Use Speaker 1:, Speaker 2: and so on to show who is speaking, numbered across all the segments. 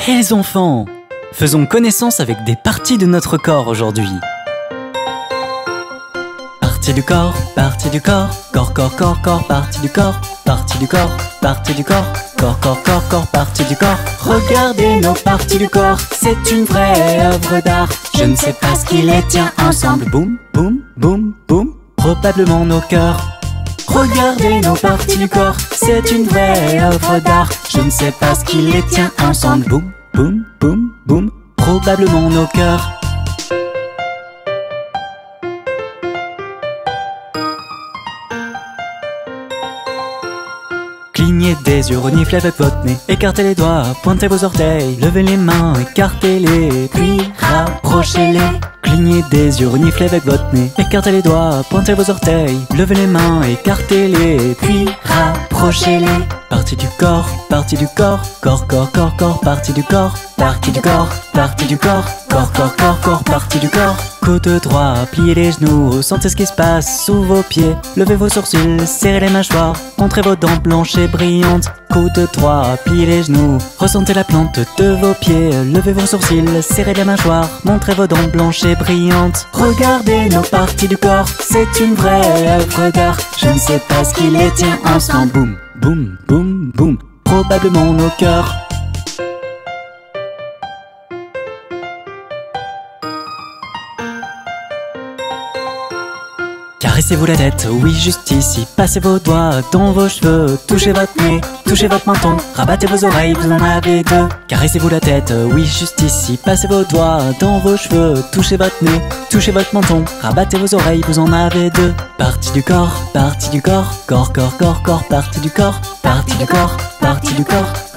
Speaker 1: Hé les enfants, faisons connaissance avec des parties de notre corps aujourd'hui. Partie du corps, corps, corps, corps, corps, partie du corps, corps, corps, partie du corps. Regardez nos parties du corps, c'est une vraie œuvre d'art. Je ne sais pas ce qui les tient ensemble. Boum, boum, boum, boum, probablement nos cœurs. Regardez nos parties du corps, c'est une vraie œuvre d'art. Je ne sais pas ce qui les tient ensemble. Boum, boum, boum, boum, probablement nos cœurs. Clignez des yeux, reniflez avec votre nez. Écartez les doigts, pointez vos orteils. Levez les mains, écartez-les, puis rapprochez-les. Clignez des yeux, reniflez avec votre nez. Écartez les doigts, pointez vos orteils. Levez les mains, écartez-les, puis rapprochez-les. Partie du corps, corps, corps, corps, corps, partie du corps, partie du corps, corps, corps, corps, corps, partie du corps. Côte droit, pliez les genoux, sentez ce qui se passe sous vos pieds. Levez vos sourcils, serrez les mâchoires, montrez vos dents blanches et brillantes. Côte droit, pliez les genoux, ressentez la plante de vos pieds. Levez vos sourcils, serrez les mâchoires, montrez vos dents blanches et brillantes. Regardez nos parties du corps, c'est une vraie œuvre d'art. Je ne sais pas ce qui les tient ensemble. Boum, boum, boum, boum, probablement nos cœurs. Caressez-vous la tête, oui juste ici. Passez vos doigts dans vos cheveux. Touchez votre nez, touchez votre menton. Rabattez vos oreilles, vous en avez deux. Caressez-vous la tête, oui juste ici. Passez vos doigts dans vos cheveux. Touchez votre nez, touchez votre menton. Rabattez vos oreilles, vous en avez deux. Partie du corps, corps, corps, corps, corps, partie du corps,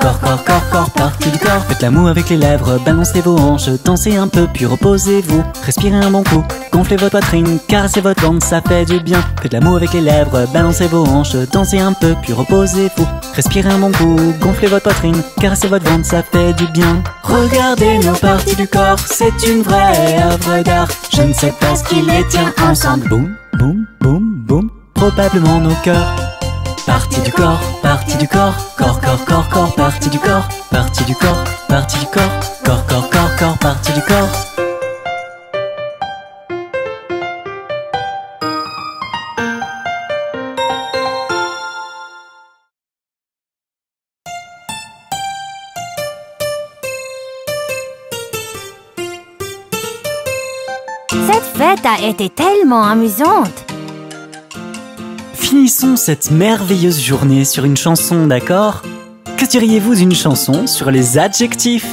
Speaker 1: corps, corps, corps, corps, partie du corps. Faites l'amour avec les lèvres, balancez vos hanches, dansez un peu puis reposez-vous. Respirez un bon coup, gonflez votre poitrine, caressez votre ventre, ça fait du bien. Faites l'amour avec les lèvres, balancez vos hanches, dansez un peu puis reposez-vous. Respirez un bon coup, gonflez votre poitrine, caressez votre ventre, ça fait du bien. Regardez nos parties du corps, c'est une vraie œuvre d'art. Je ne sais pas ce qui les tient ensemble. Boum, boum, boum, boum, probablement nos cœurs. Partie du corps, corps, corps, corps, corps, partie du corps, corps, corps, corps, corps, partie du corps.
Speaker 2: Cette fête a été tellement amusante.
Speaker 1: Finissons cette merveilleuse journée sur une chanson, d'accord? Que diriez-vous d'une chanson sur les adjectifs?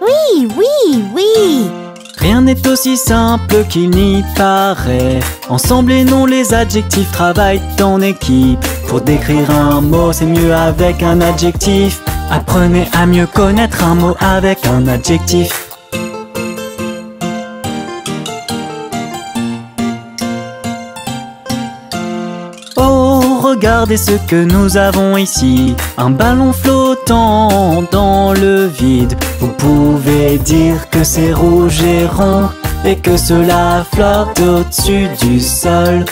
Speaker 2: Oui, oui, oui.
Speaker 1: Rien n'est aussi simple qu'il n'y paraît. Ensemble et non, les adjectifs travaillent en équipe. Pour décrire un mot, c'est mieux avec un adjectif. Apprenez à mieux connaître un mot avec un adjectif. Regardez ce que nous avons ici, un ballon flottant dans le vide. Vous pouvez dire que c'est rouge et rond et que cela flotte au-dessus du sol.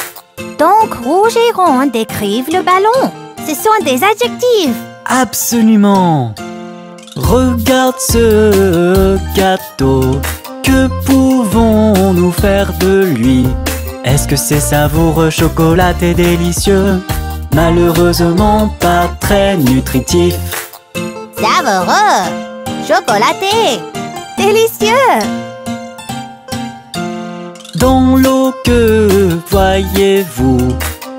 Speaker 2: Donc rouge et rond décrivent le ballon. Ce sont des adjectifs.
Speaker 1: Absolument. Regarde ce gâteau, que pouvons-nous faire de lui? Est-ce que c'est savoureux, chocolaté, délicieux? Malheureusement pas très nutritif.
Speaker 2: Savoureux, chocolaté, délicieux.
Speaker 1: Dans l'eau, que voyez-vous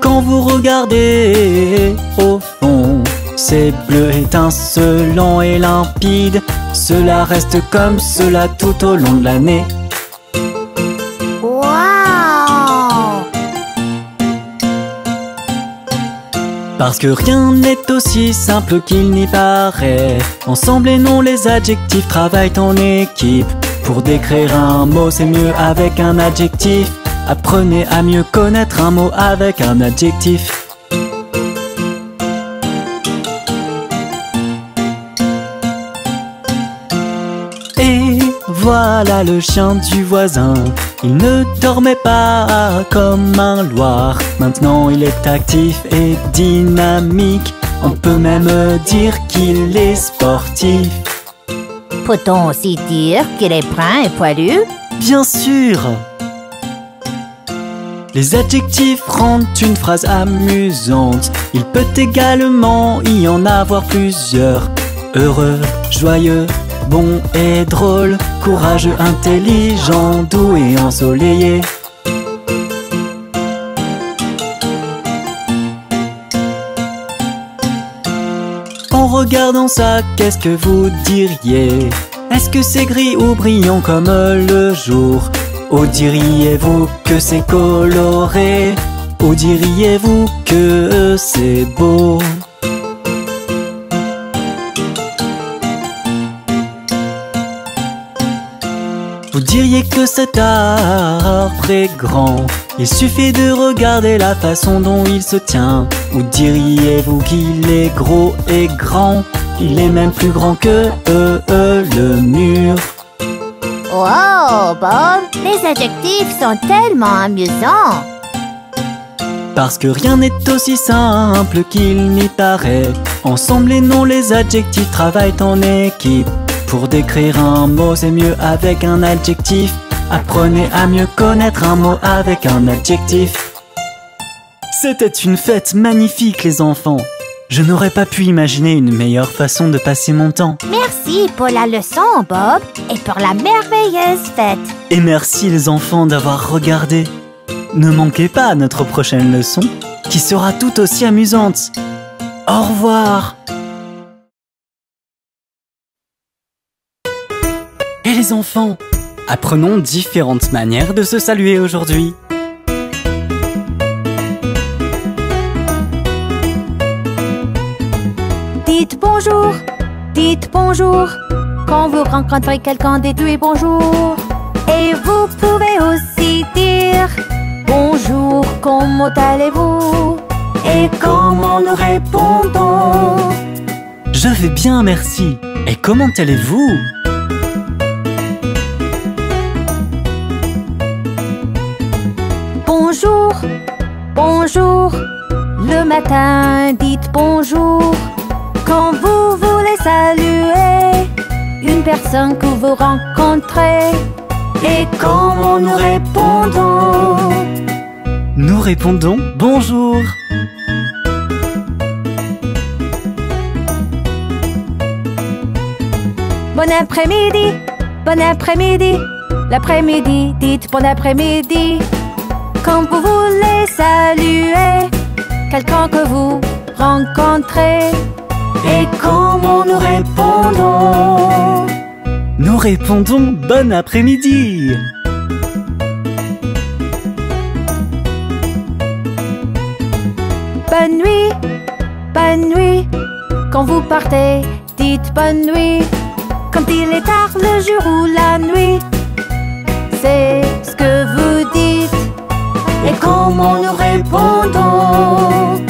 Speaker 1: quand vous regardez au fond? C'est bleu étincelant et limpide. Cela reste comme cela tout au long de l'année. Parce que rien n'est aussi simple qu'il n'y paraît. Ensemble et non, les adjectifs travaillent en équipe. Pour décrire un mot, c'est mieux avec un adjectif. Apprenez à mieux connaître un mot avec un adjectif. Et voilà le chien du voisin. Il ne dormait pas comme un loir. Maintenant il est actif et dynamique. On peut même dire qu'il est sportif.
Speaker 2: Peut-on aussi dire qu'il est brun et poilu?
Speaker 1: Bien sûr! Les adjectifs rendent une phrase amusante. Il peut également y en avoir plusieurs. Heureux, joyeux, bon et drôle, courageux, intelligent, doux et ensoleillé. En regardant ça, qu'est-ce que vous diriez? Est-ce que c'est gris ou brillant comme le jour? Ou diriez-vous que c'est coloré? Ou diriez-vous que c'est beau? Vous diriez que cet arbre est grand. Il suffit de regarder la façon dont il se tient. Ou diriez-vous qu'il est gros et grand? Il est même plus grand que le mur.
Speaker 2: Wow, Bob, les adjectifs sont tellement amusants.
Speaker 1: Parce que rien n'est aussi simple qu'il n'y paraît. Ensemble les noms, les adjectifs travaillent en équipe. Pour décrire un mot, c'est mieux avec un adjectif. Apprenez à mieux connaître un mot avec un adjectif. C'était une fête magnifique, les enfants. Je n'aurais pas pu imaginer une meilleure façon de passer mon temps.
Speaker 2: Merci pour la leçon, Bob, et pour la merveilleuse fête.
Speaker 1: Et merci les enfants d'avoir regardé. Ne manquez pas notre prochaine leçon, qui sera tout aussi amusante. Au revoir. Et les enfants, apprenons différentes manières de se saluer aujourd'hui.
Speaker 3: Dites bonjour. Quand vous rencontrez quelqu'un, dites-lui bonjour. Et vous pouvez aussi dire bonjour, comment allez-vous? Et comment nous répondons?
Speaker 1: Je vais bien, merci. Et comment allez-vous?
Speaker 3: Bonjour. Le matin, dites bonjour. Quand vous voulez saluer une personne que vous rencontrez. Et comment nous répondons?
Speaker 1: Nous répondons bonjour.
Speaker 3: Bon après-midi. L'après-midi, dites bon après-midi. Quand vous voulez saluer quelqu'un que vous rencontrez. Et comment nous répondons?
Speaker 1: Nous répondons bon après-midi.
Speaker 3: Bonne nuit. Quand vous partez, dites bonne nuit. Quand il est tard, le jour ou la nuit, c'est ce que vous dites. Et comment nous répondons?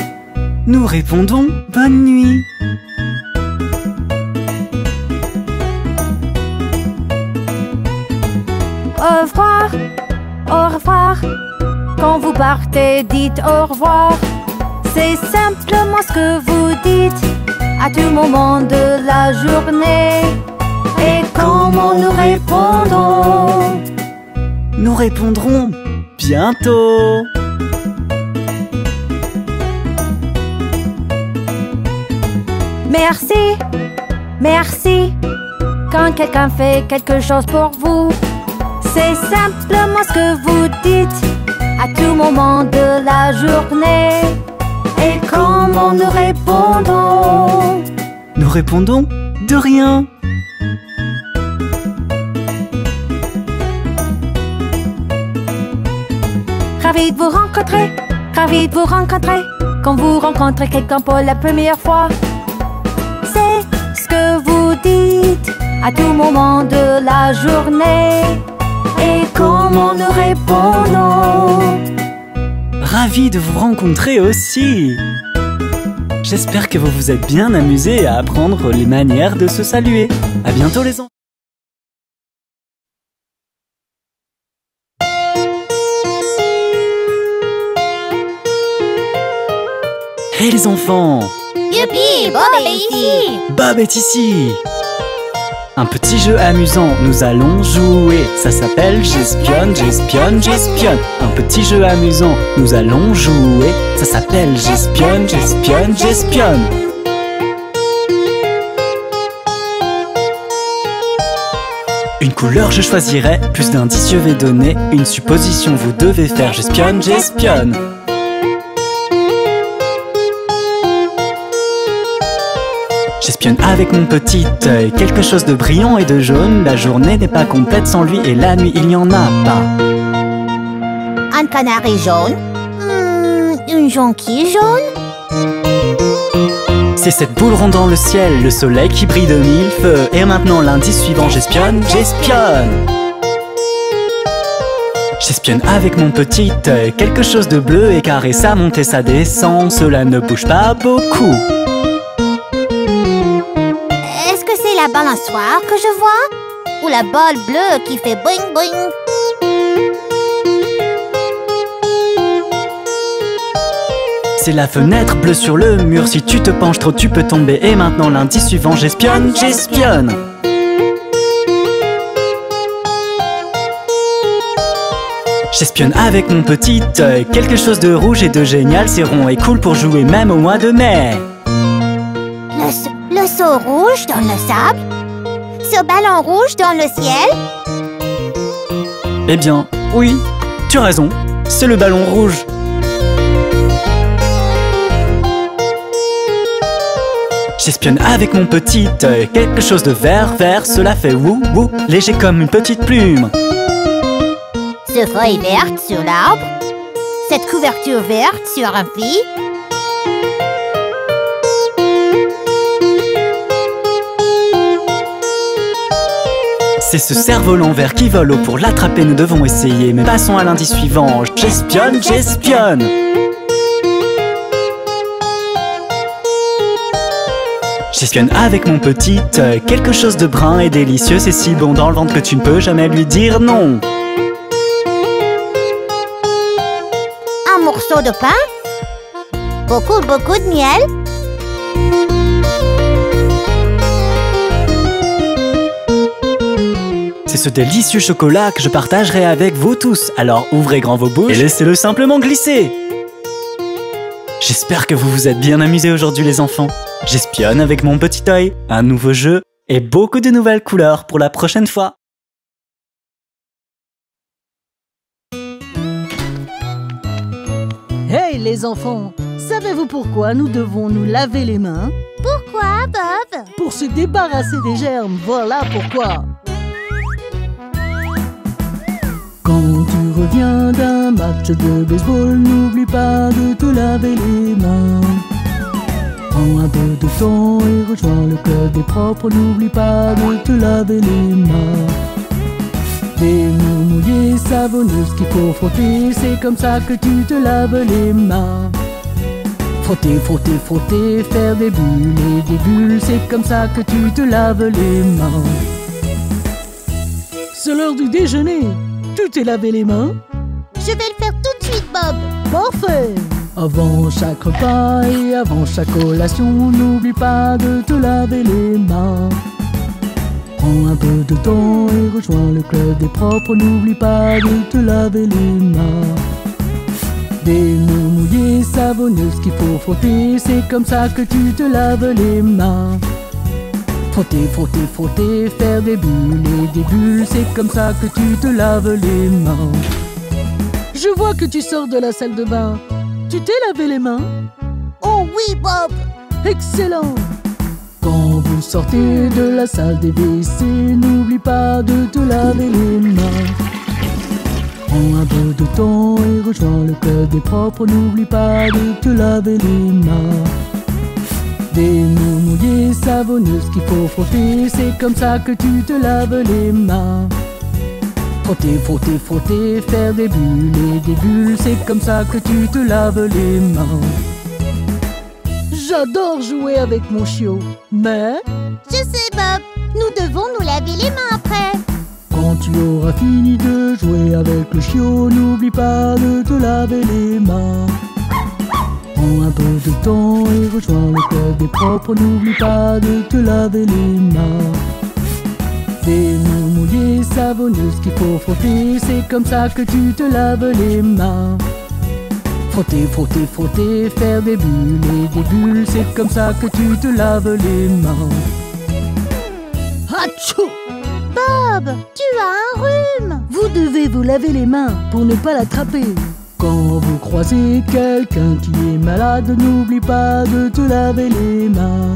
Speaker 1: Nous répondons bonne nuit.
Speaker 3: Au revoir. Quand vous partez, dites au revoir. C'est simplement ce que vous dites à tout moment de la journée. Et comment nous répondons?
Speaker 1: Nous répondrons bientôt.
Speaker 3: Merci. Quand quelqu'un fait quelque chose pour vous, c'est simplement ce que vous dites à tout moment de la journée. Et comment nous répondons?
Speaker 1: Nous répondons de rien.
Speaker 3: Ravi de vous rencontrer. Quand vous rencontrez quelqu'un pour la première fois, c'est ce que vous dites à tout moment de la journée. Et comment nous répondons?
Speaker 1: Ravi de vous rencontrer aussi. J'espère que vous vous êtes bien amusés à apprendre les manières de se saluer. À bientôt les enfants. Hey les enfants!
Speaker 2: Youpi, Bob est ici.
Speaker 1: Bob est ici! Un petit jeu amusant, nous allons jouer. Ça s'appelle j'espionne, j'espionne, j'espionne. Un petit jeu amusant, nous allons jouer. Ça s'appelle j'espionne, j'espionne, j'espionne. Une couleur je choisirai, plus d'indices je vais donner. Une supposition vous devez faire, j'espionne, j'espionne. J'espionne avec mon petit œil, quelque chose de brillant et de jaune. La journée n'est pas complète sans lui et la nuit il n'y en a pas.
Speaker 2: Un canari jaune. Une jonquille jaune.
Speaker 1: C'est cette boule ronde dans le ciel, le soleil qui brille de mille feux. Et maintenant l'indice suivant, j'espionne, j'espionne. J'espionne avec mon petit œil, quelque chose de bleu et carré, ça monte et ça descend, cela ne bouge pas beaucoup.
Speaker 2: Est-ce que c'est la balançoire que je vois? Ou la balle bleue qui fait boing boing?
Speaker 1: C'est la fenêtre bleue sur le mur, si tu te penches trop tu peux tomber. Et maintenant l'indice suivant, j'espionne, j'espionne. J'espionne avec mon petit œil, quelque chose de rouge et de génial. C'est rond et cool pour jouer même au mois de mai.
Speaker 2: Le seau rouge dans le sable? Ce ballon rouge dans le ciel?
Speaker 1: Eh bien, oui, tu as raison, c'est le ballon rouge. J'espionne avec mon petit œil, quelque chose de vert, vert, cela fait wou wou, léger comme une petite plume.
Speaker 2: Ce feuille verte sur l'arbre? Cette couverture verte sur un fil?
Speaker 1: C'est ce cerf-volant vert qui vole haut, pour l'attraper nous devons essayer. Mais passons à l'indice suivant, j'espionne, j'espionne. J'espionne avec mon petit œil, quelque chose de brun et délicieux. C'est si bon dans le ventre que tu ne peux jamais lui dire non.
Speaker 2: Un morceau de pain? Beaucoup de miel?
Speaker 1: C'est ce délicieux chocolat que je partagerai avec vous tous. Alors ouvrez grand vos bouches et laissez-le simplement glisser. J'espère que vous vous êtes bien amusés aujourd'hui les enfants. J'espionne avec mon petit œil, un nouveau jeu et beaucoup de nouvelles couleurs pour la prochaine fois.
Speaker 4: Hey les enfants, savez-vous pourquoi nous devons nous laver les mains?
Speaker 2: Pourquoi, Bob?
Speaker 4: Pour se débarrasser des germes, voilà pourquoi. Quand tu reviens d'un match de baseball, n'oublie pas de te laver les mains. Prends un peu de temps et rejoins le club des propres, n'oublie pas de te laver les mains. Des mains mouillées, savonneuses qu'il faut frotter, c'est comme ça que tu te laves les mains. Frotter, frotter, frotter, faire des bulles et des bulles, c'est comme ça que tu te laves les mains. C'est l'heure du déjeuner. Tu t'es lavé les mains?
Speaker 2: Je vais le faire tout de suite, Bob.
Speaker 4: Parfait! Avant chaque repas et avant chaque collation, n'oublie pas de te laver les mains. Prends un peu de temps et rejoins le club des propres, n'oublie pas de te laver les mains. Des mains mouillées, savonneuses qu'il faut frotter, c'est comme ça que tu te laves les mains. Frotter, frotter, frotter, faire des bulles et des bulles, c'est comme ça que tu te laves les mains. Je vois que tu sors de la salle de bain. Tu t'es lavé les mains?
Speaker 2: Oh oui, Bob.
Speaker 4: Excellent! Quand vous sortez de la salle des WC, n'oublie pas de te laver les mains. Prends un peu de temps et rejoins le club des propres, n'oublie pas de te laver les mains. Des mains mouillées, savonneuses qu'il faut frotter, c'est comme ça que tu te laves les mains. Frotter, frotter, frotter, faire des bulles et des bulles, c'est comme ça que tu te laves les mains. J'adore jouer avec mon chiot, mais...
Speaker 2: Je sais, Bob. Nous devons nous laver les mains après.
Speaker 4: Quand tu auras fini de jouer avec le chiot, n'oublie pas de te laver les mains. Prends un peu de temps et rejoins le club des propres, n'oublie pas de te laver les mains. savonneuse qu'il faut frotter, c'est comme ça que tu te laves les mains. Frotter, frotter, frotter, faire des bulles et des bulles, c'est comme ça que tu te laves les mains. Hatchou!
Speaker 2: Bob, tu as un rhume.
Speaker 4: Vous devez vous laver les mains pour ne pas l'attraper. Quand vous croisez quelqu'un qui est malade, n'oublie pas de te laver les mains.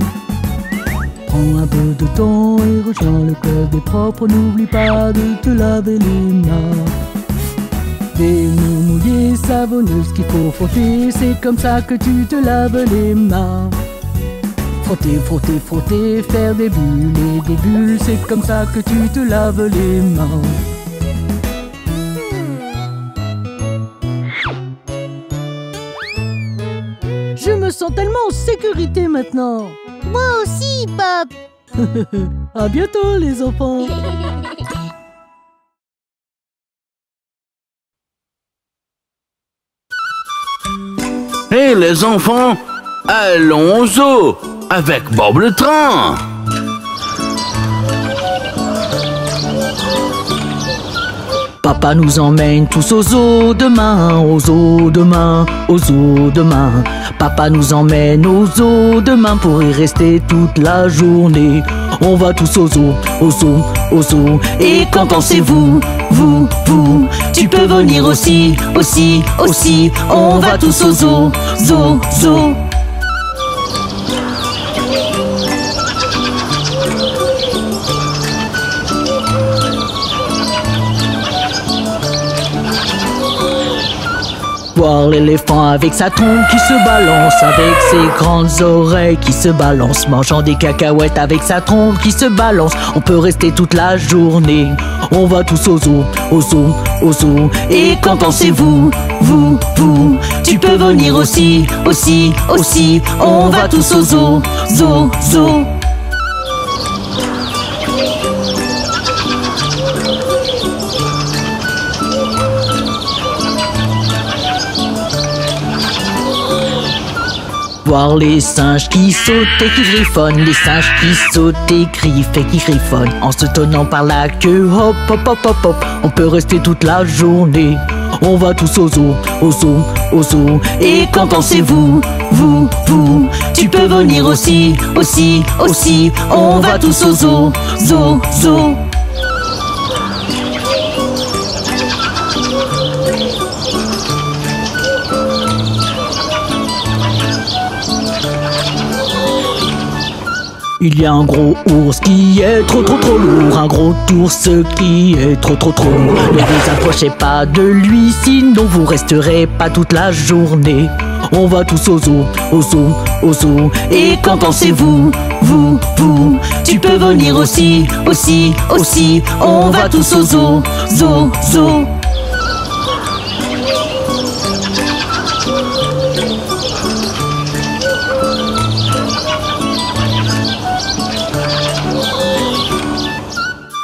Speaker 4: Prends un peu de temps et rejoins le club des propres, n'oublie pas de te laver les mains. Des mains mouillées, savonneuses qu'il faut frotter, c'est comme ça que tu te laves les mains. Frotter, frotter, frotter, faire des bulles et des bulles, c'est comme ça que tu te laves les mains. Je me sens tellement en sécurité maintenant.
Speaker 2: Moi aussi, Bob.
Speaker 4: À bientôt les enfants.
Speaker 5: Hé les enfants, allons au zoo avec Bob le train.
Speaker 4: Papa nous emmène tous au zoo demain, au zoo demain, au zoo demain. Papa nous emmène au zoo demain pour y rester toute la journée. On va tous au zoo, au zoo, au zoo. Et qu'en pensez-vous, vous, vous? Tu peux venir aussi, aussi, aussi. On va tous au zoo, zoo, zoo. Voir l'éléphant avec sa trompe qui se balance, avec ses grandes oreilles qui se balancent, mangeant des cacahuètes avec sa trompe qui se balance. On peut rester toute la journée. On va tous au zoo, au zoo, au zoo. Et qu'en pensez-vous, vous, vous? Tu peux venir aussi, aussi, aussi. On va tous au zoo, zoo, zoo. Voir les singes qui sautent et qui griffonnent, les singes qui sautent et griffent et qui griffonnent, en se tenant par la queue, hop, hop, hop, hop, hop. On peut rester toute la journée. On va tous au zoo, au zoo, au zoo. Et qu'en pensez-vous, vous, vous? Tu peux venir aussi, aussi, aussi. On va tous au zoo, zoo, zoo. Il y a un gros ours qui est trop lourd, un gros ours qui est trop lourd. Ne vous approchez pas de lui, sinon vous resterez pas toute la journée. On va tous au zoo, au zoo, au zoo. Et qu'en pensez-vous, vous, vous? Tu peux venir aussi, aussi, aussi. On va tous au zoo, zoo, zoo.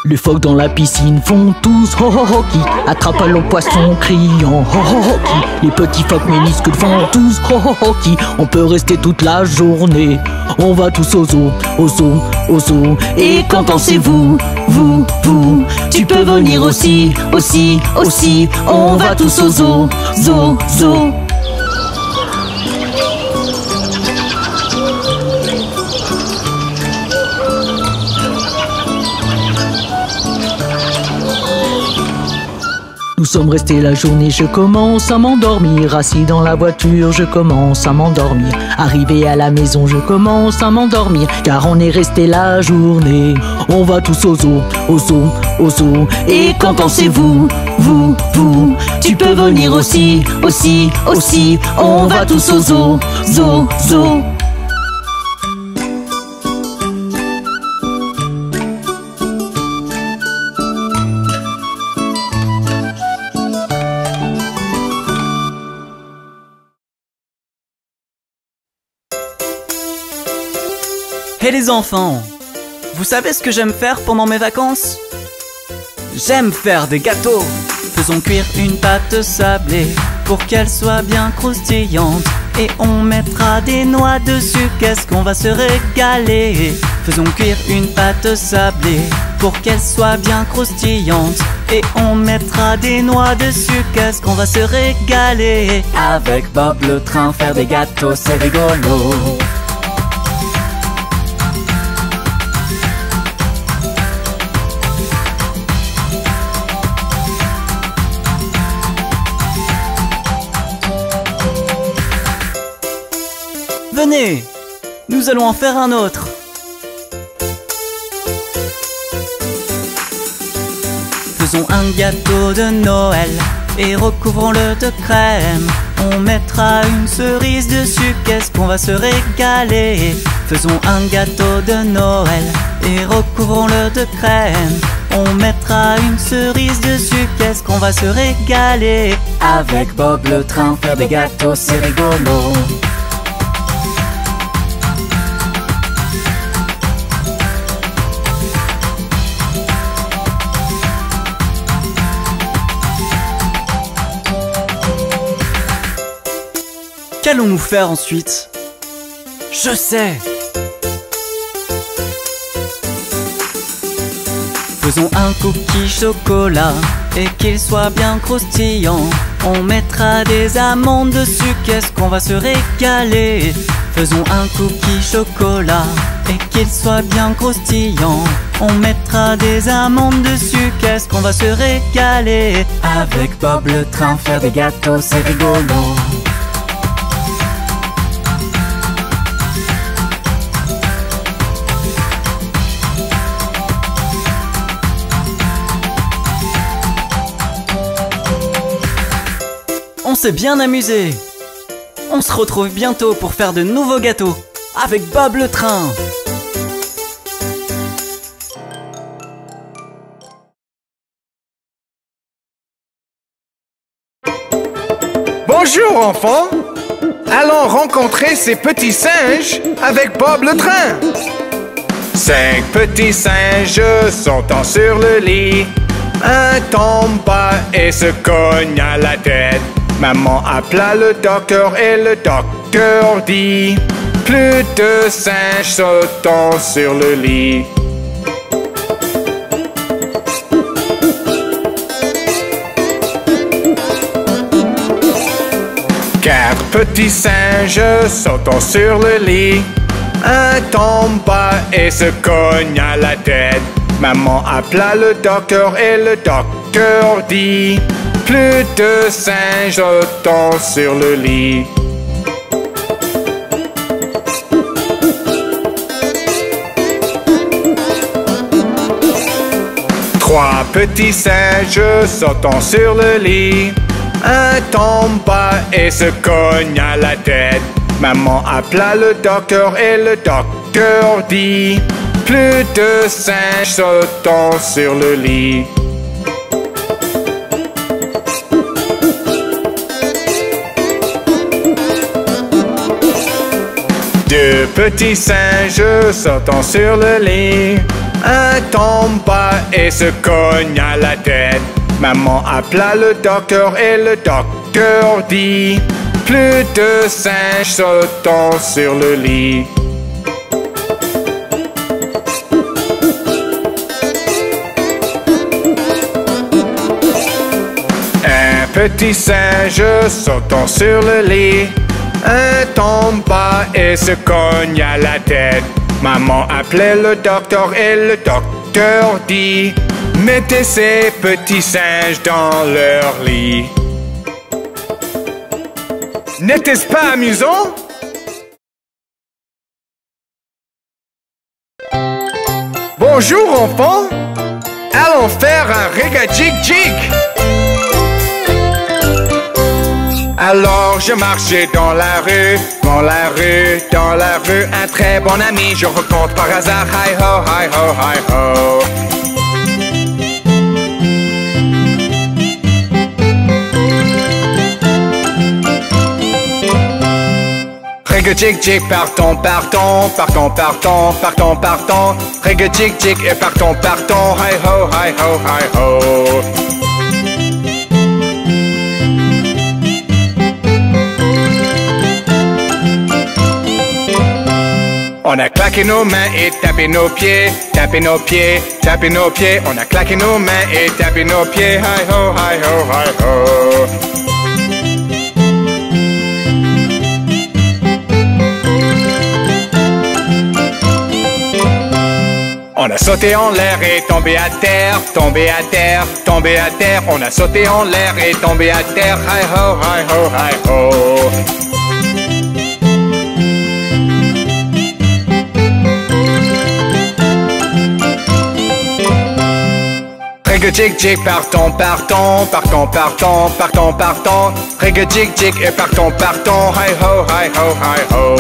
Speaker 4: Les phoques dans la piscine font tous ho ho ho qui, attrapent le poisson criant ho ho ho qui. Les petits phoques minuscules font tous ho ho ho qui. On peut rester toute la journée. On va tous au zoo, au zoo, au zoo. Et qu'en pensez-vous, vous, vous? Tu peux venir aussi, aussi, aussi. On va tous au zoo, zoo, zoo. Nous sommes restés la journée, je commence à m'endormir. Assis dans la voiture, je commence à m'endormir. Arrivé à la maison, je commence à m'endormir. Car on est resté la journée. On va tous au zoo, au zoo, au zoo. Et qu'en pensez-vous, vous, vous? Tu peux venir aussi, aussi, aussi. On va tous au zoo, zoo, zoo.
Speaker 1: Hé les enfants, vous savez ce que j'aime faire pendant mes vacances? J'aime faire des gâteaux. Faisons cuire une pâte sablée pour qu'elle soit bien croustillante. Et on mettra des noix dessus, qu'est-ce qu'on va se régaler. Faisons cuire une pâte sablée pour qu'elle soit bien croustillante. Et on mettra des noix dessus, qu'est-ce qu'on va se régaler. Avec Bob le train, faire des gâteaux, c'est rigolo. Venez, nous allons en faire un autre. Faisons un gâteau de Noël et recouvrons-le de crème. On mettra une cerise dessus, qu'est-ce qu'on va se régaler. Faisons un gâteau de Noël et recouvrons-le de crème. On mettra une cerise dessus, qu'est-ce qu'on va se régaler. Avec Bob le train, faire des gâteaux, c'est rigolo. Qu'allons-nous faire ensuite? Je sais! Faisons un cookie chocolat et qu'il soit bien croustillant. On mettra des amandes dessus, qu'est-ce qu'on va se régaler. Faisons un cookie chocolat et qu'il soit bien croustillant. On mettra des amandes dessus, qu'est-ce qu'on va se régaler. Avec Bob le train, faire des gâteaux, c'est rigolo. On s'est bien amusé. On se retrouve bientôt pour faire de nouveaux gâteaux avec Bob le train.
Speaker 6: Bonjour enfants. Allons rencontrer ces petits singes avec Bob le train. 5 petits singes sautant sur le lit. Un tombe bas et se cogne à la tête. Maman appela le docteur et le docteur dit: plus de singes sautant sur le lit. Quatre petits singes sautant sur le lit. Un tombe bas et se cogne à la tête. Maman appela le docteur et le docteur dit: plus de singes sautant sur le lit. Trois petits singes sautant sur le lit. Un tombe bas et se cogne à la tête. Maman appela le docteur et le docteur dit: plus de singes sautant sur le lit. Deux petits singes sautant sur le lit. Un tombe bas et se cogne à la tête. Maman appela le docteur et le docteur dit: plus de singes sautant sur le lit. Un petit singe sautant sur le lit. Un tombe bas et se cogne à la tête. Maman appelait le docteur et le docteur dit: mettez ces petits singes dans leur lit. N'était-ce pas amusant? Bonjour enfants. Allons faire un rega-jig-jig. Alors je marchais dans la rue, dans la rue, dans la rue. Un très bon ami, je rencontre par hasard. Hi ho, hi ho, hi ho. Rega-jig-jig, partons, partons, partons, partons, partons, partons. Rega-jig-jig et partons, partons. Hi ho, hi ho, hi ho. On a claqué nos mains et tapé nos pieds, tapé nos pieds, tapé nos pieds. On a claqué nos mains et tapé nos pieds. Hi ho, hi ho, hi ho. On a sauté en l'air et tombé à terre, tombé à terre, tombé à terre. On a sauté en l'air et tombé à terre. Hi ho, hi ho, hi ho. Jig jig, partons, partons, partons, partons, partons, partons. Règle jig jig et partons, partons. Hi ho, hi ho, hi ho.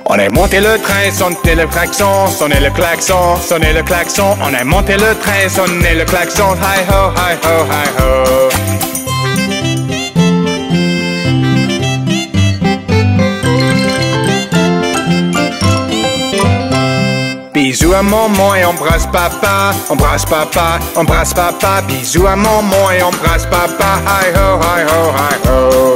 Speaker 6: On a monté le train, sonné le klaxon, sonné le klaxon, sonné le klaxon. On a monté le train, sonné le klaxon. Hi ho, hi ho, hi ho. Bisous à maman et embrasse papa, embrasse papa, embrasse papa. Bisous à maman et embrasse papa. Hi ho, hi ho, hi ho.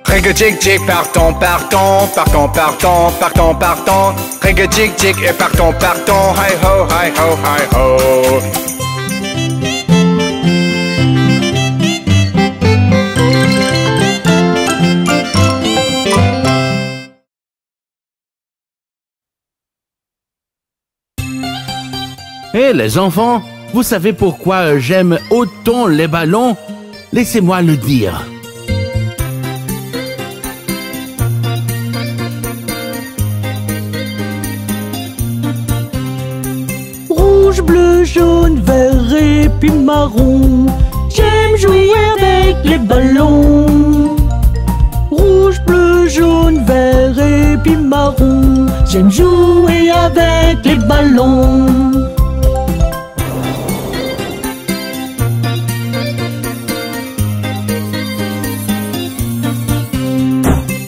Speaker 6: Règle jig jig, partons, partons, partons, partons, partons, partons. Règle jig jig et partons, partons. Hi ho, hi ho, hi ho.
Speaker 5: Hé les enfants, vous savez pourquoi j'aime autant les ballons? Laissez-moi le dire.
Speaker 4: Rouge, bleu, jaune, vert et puis marron. J'aime jouer avec les ballons. Rouge, bleu, jaune, vert et puis marron. J'aime jouer avec les ballons.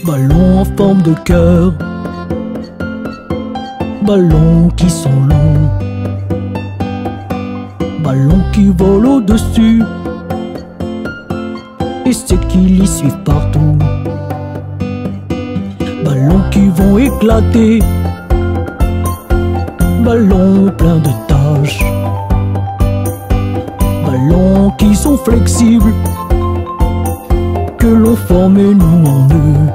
Speaker 4: Ballons en forme de cœur, ballons qui sont longs, ballons qui volent au-dessus et ceux qui les suivent partout. Ballons qui vont éclater, ballons pleins de taches, ballons qui sont flexibles, que l'on forme nous en eux.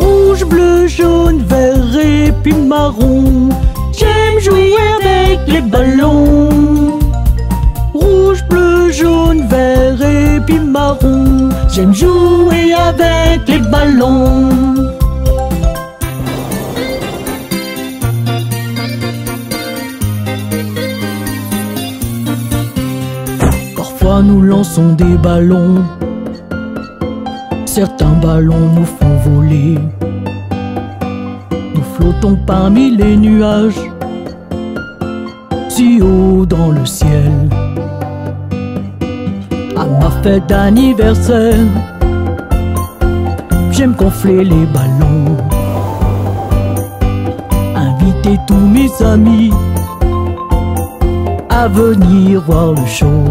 Speaker 4: Rouge, bleu, jaune, vert et puis marron. J'aime jouer avec les ballons. Rouge, bleu, jaune, vert et puis marron. J'aime jouer avec les ballons. Parfois nous lançons des ballons. Certains ballons nous font voler. Nous flottons parmi les nuages, si haut dans le ciel. À ma fête d'anniversaire, j'aime gonfler les ballons, inviter tous mes amis à venir voir le show.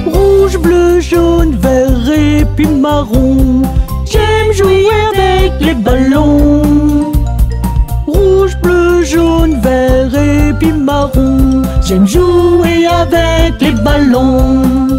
Speaker 4: Rouge, bleu, jaune, vert et puis marron. J'aime jouer avec les ballons. Rouge, bleu, jaune, vert et puis marron. J'aime jouer avec les ballons.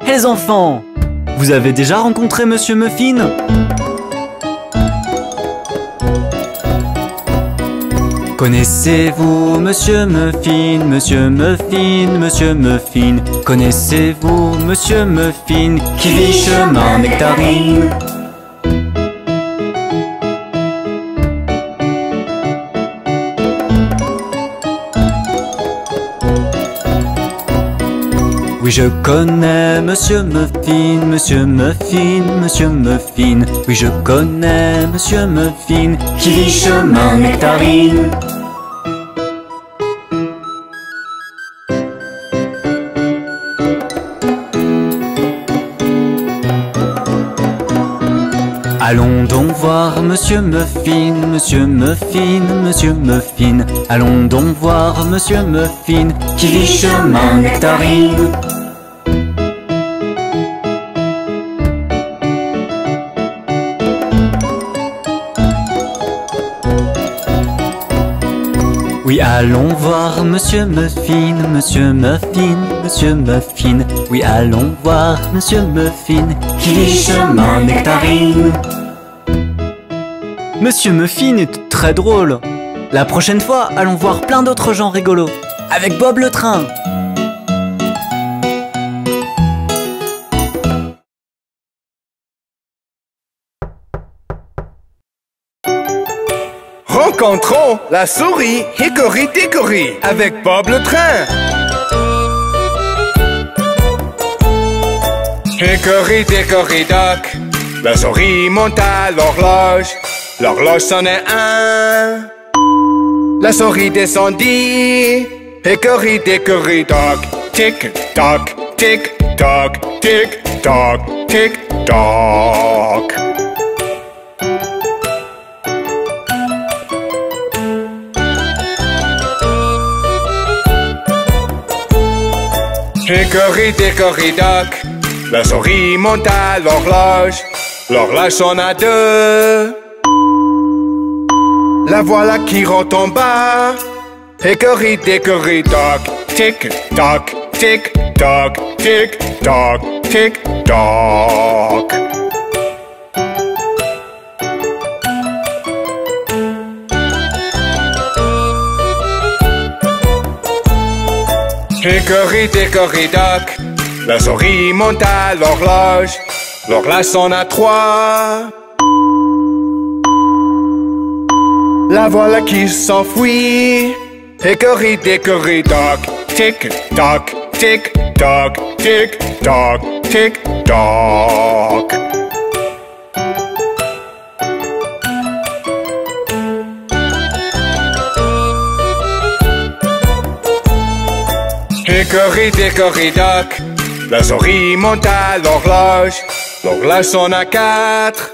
Speaker 1: Les enfants, vous avez déjà rencontré Monsieur Muffin? Connaissez-vous Monsieur Muffin, Monsieur Muffin, Monsieur Muffin? Connaissez-vous Monsieur Muffin qui vit chemin Nectarine? Oui, je connais Monsieur Muffin, Monsieur Muffin, Monsieur Muffin. Oui, je connais Monsieur Muffin, qui vit chemin Nectarine. Allons donc voir Monsieur Muffin, Monsieur Muffin, Monsieur Muffin. Allons donc voir Monsieur Muffin, qui vit chemin Nectarine. Oui, allons voir Monsieur Muffin, Monsieur Muffin, Monsieur Muffin. Oui, allons voir Monsieur Muffin, qui vit chemin Nectarine. Monsieur Muffin est très drôle. La prochaine fois, allons voir plein d'autres gens rigolos. Avec Bob le train.
Speaker 6: Rencontrons la souris Hickory-Dickory avec Bob le train. Hickory-Dickory-Dock, la souris monte à l'horloge. L'horloge sonnait 1. La souris descendit. Hickory-Dickory-Dock, tic-toc, tic-toc, tic-toc, tic-toc. Hickory-Dickory-Dock, la souris monte à l'horloge. L'horloge sonne à 2. La voilà qui rentre en bas. Hickory-Dickory-Dock, tic-toc, tic-toc, tic-toc, tic-toc. Hickory-Dickory-Dock, la souris monte à l'horloge. L'horloge sonne à 3. La voilà qui s'enfuit. Hickory-Dickory-Dock, tic-toc, tic-toc, tic-toc, tic-toc. Hickory-Dickory-Dock, la souris monte à l'horloge. L'horloge sonne à 4.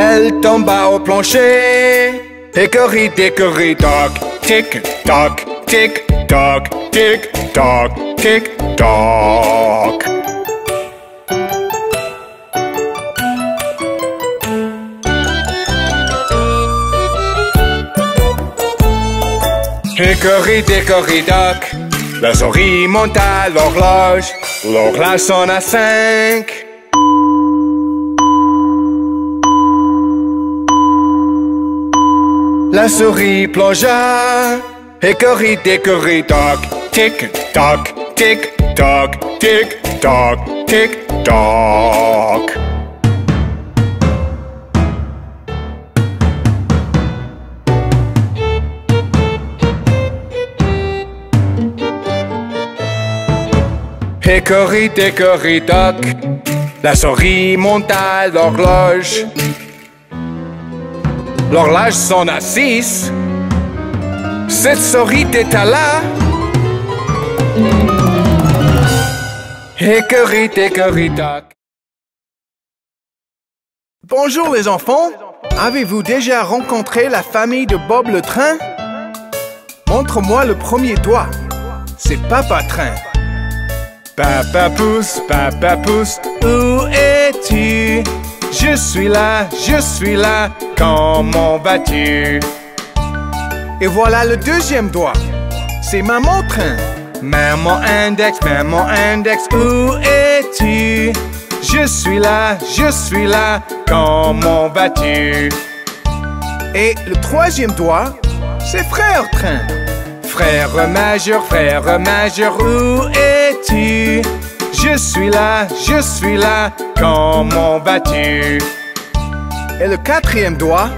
Speaker 6: Elle tomba au plancher. Hickory-Dickory-Dock, tic-toc, tic-toc, tic-toc, tic-toc. Hickory-Dickory-Dock, la souris monte à l'horloge. L'horloge sonne à 5. La souris plongea. Hickory-Dickory-Dock, tic-toc, tic-toc, tic-toc, tic-toc. Hickory-Dickory-Dock, la souris monte à l'horloge. L'horloge sonne à 6. Cette souris était là. Hickory-Dickory-Dock. Bonjour les enfants. Avez-vous déjà rencontré la famille de Bob le train? Montre-moi le premier doigt. C'est Papa Train. Papa Pouce, où es-tu? Je suis là, comment vas-tu? Et voilà le deuxième doigt, c'est Maman Train. Maman Index, où es-tu? Je suis là, comment vas-tu? Et le troisième doigt, c'est Frère Train. Frère majeur, où es-tu? Je suis là, comment vas-tu? Et le quatrième doigt,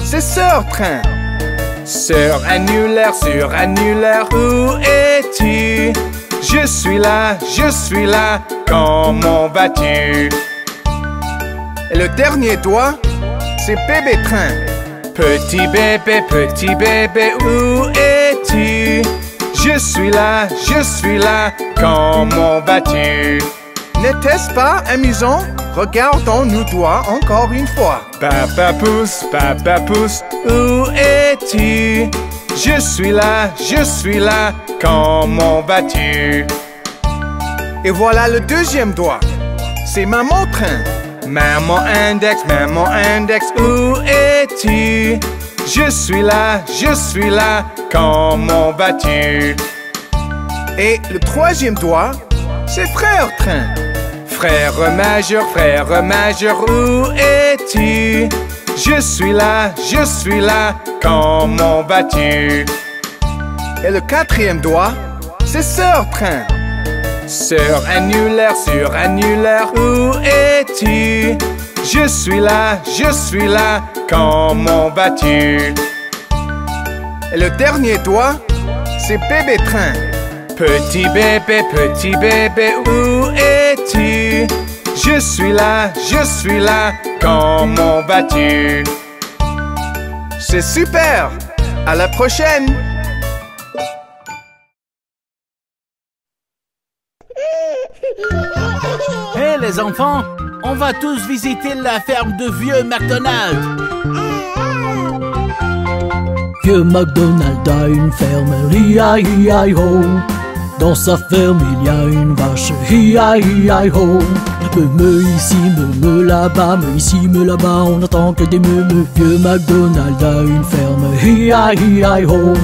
Speaker 6: c'est Sœur Train. Sur annulaire, où es-tu? Je suis là, comment vas-tu? Et le dernier doigt, c'est bébé train. Petit bébé, où es-tu? Je suis là, comment vas-tu? N'était-ce pas amusant? Regardons nos doigts encore une fois. Papa pouce, où es-tu? Je suis là, comment vas-tu? Et voilà le deuxième doigt. C'est maman train. Maman index, où es-tu? Je suis là, comment vas-tu? Et le troisième doigt, c'est frère train. Frère majeur, où es-tu? Je suis là, comment vas-tu? Et le quatrième doigt, c'est sœur train. Sœur annulaire, où es-tu? Je suis là, comment vas-tu? Et le dernier doigt, c'est bébé train. Petit bébé, où es-tu? Je suis là, comment vas-tu? C'est super! À la prochaine!
Speaker 5: Hé les enfants, on va tous visiter la ferme de vieux McDonald.
Speaker 4: Vieux McDonald a une ferme, hi-hi-hi-ho. Dans sa ferme il y a une vache, hi-hi-hi-ho. Me ici, me là-bas, me ici, me là-bas, on n'entend que des me. Vieux McDonald a une ferme, hi-hi-hi-ho.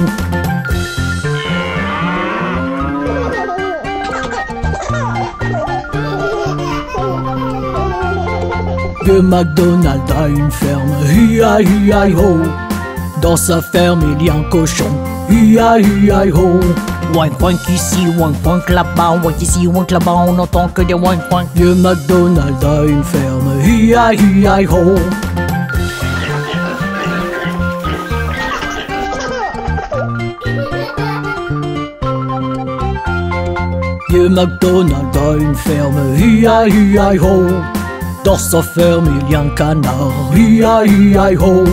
Speaker 4: Vieux McDonald a une ferme, hi-hi-hi-ho. Dans sa ferme il y a un cochon, hi-hi-hi-ho.
Speaker 7: Wank wank ici, wank wank là-bas, wank ici, wank là-bas, on n'entend que des wank wank.
Speaker 4: Vieux McDonald a une ferme, hi-hi-hi-ho. Vieux McDonald a une ferme, hi-hi-hi-ho. Dans sa ferme il y a un canard, hi-hi-hi-ho.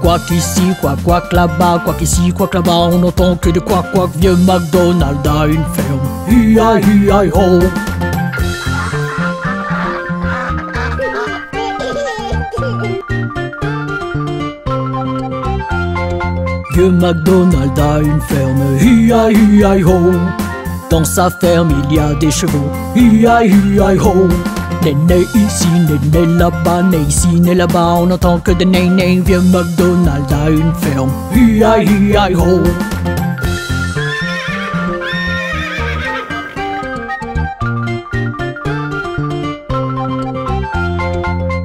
Speaker 4: Quack ici, quack là-bas, quack ici, quack là-bas, on n'entend que de quack. Vieux McDonald a une ferme, hi-hi-hi-ho. Vieux McDonald a une ferme, hi-hi-hi-ho. Dans sa ferme il y a des chevaux, hi-hi-hi-ho. Né ici, né là-bas, né ici, né là-bas, on n'entend que des né. Vieux McDonald a une ferme, hi-hi-hi-ho.